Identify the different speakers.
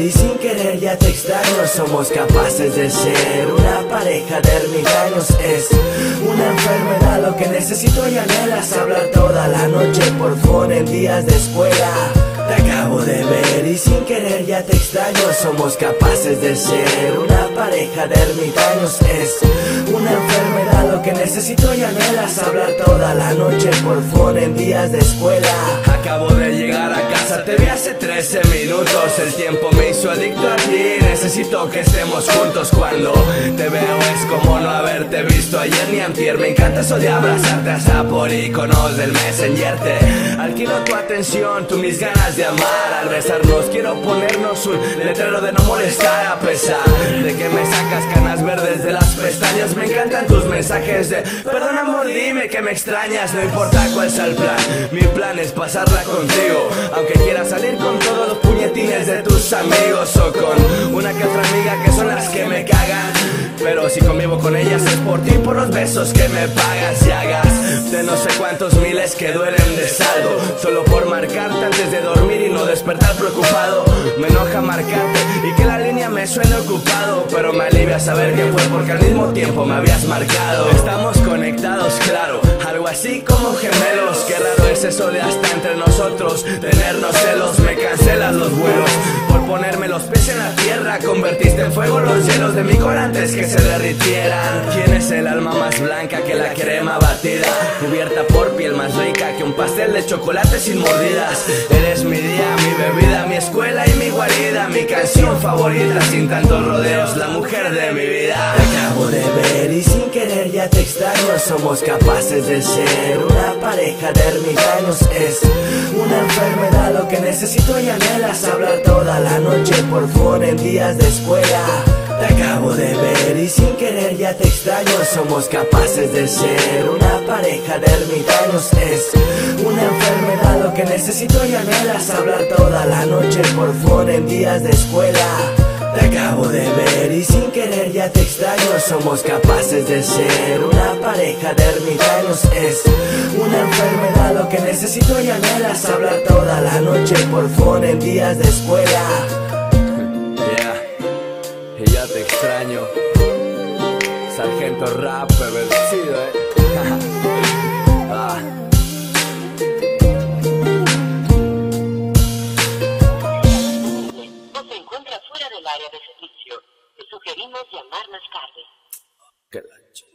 Speaker 1: ver y sin querer ya te extraño. Somos capaces de ser una pareja de ermitaños. Es una enfermedad lo que necesito y anhelas. Hablar toda la noche por phone en días de escuela. Te acabo de ver y sin querer ya te extraño. Somos capaces de ser una pareja de ermitaños. Es una enfermedad lo que necesito y anhelas. Hablar toda la noche por phone en días de escuela.
Speaker 2: Acabo de llegar a casa, te vi hace 13 minutos. El tiempo me hizo adicto a ti. Necesito que estemos juntos. Cuando te veo es como no haberte visto ayer ni antier. Me encanta eso de abrazarte hasta por iconos del Messenger. Te alquilo tu atención, tú mis ganas de amar. Al besarnos quiero ponernos un letrero de no molestar. A pesar de que me sacas canas verdes de las pestañas, me encantan tus mensajes de perdón amor, dime que me extrañas. No importa cuál sea el plan, mi plan es pasarla contigo. Aunque quieras salir con todos los puñetines de tus amigos o con una que otra amiga que son las que me cagan, pero si convivo con ellas es por ti, por los besos que me pagas y hagas de no sé cuántos miles que duelen de saldo, solo por marcarte antes de dormir y no despertar preocupado. Me enoja marcarte y que la línea me suene ocupado, pero me alivia saber que fue porque al mismo tiempo me habías marcado. Estamos conectados, claro, algo así como gemelos. Qué raro es eso de hasta entre nosotros tenernos celos. Me cancelas los vuelos por ponerme los pies en la tierra. Convertiste en fuego los hielos de mi corazón antes que se derritieran. ¿Quién es el alma más blanca que la crema batida? Cubierta por piel más rica que un pastel de chocolate sin mordidas. Eres mi día, mi bebida, mi escuela y mi guarida. Mi canción favorita sin tantos rodeos, la mujer de mi vida.
Speaker 1: Te acabo de ver y sin querer ya te extraño. Somos capaces de ser una pareja de ermitaños. Es una enfermedad lo que necesito y anhelas. Hablar toda la noche por phone en días de escuela. Te acabo de ver y sin querer ya te extraño. Somos capaces de ser una pareja de ermitaños. Es una enfermedad lo que necesito y anhelas. Hablar toda la noche por phone en días de escuela. Te acabo de ver y sin querer ya te extraño. Somos capaces de ser una pareja de ermitaños. Es una enfermedad lo que necesito y anhelas. Hablar toda la noche por phone en días de escuela.
Speaker 2: Y ya te extraño, Sargento Rap pervertido, ah.
Speaker 3: No se encuentra fuera del área de servicio. Te sugerimos llamar más tarde.
Speaker 2: Qué lancha.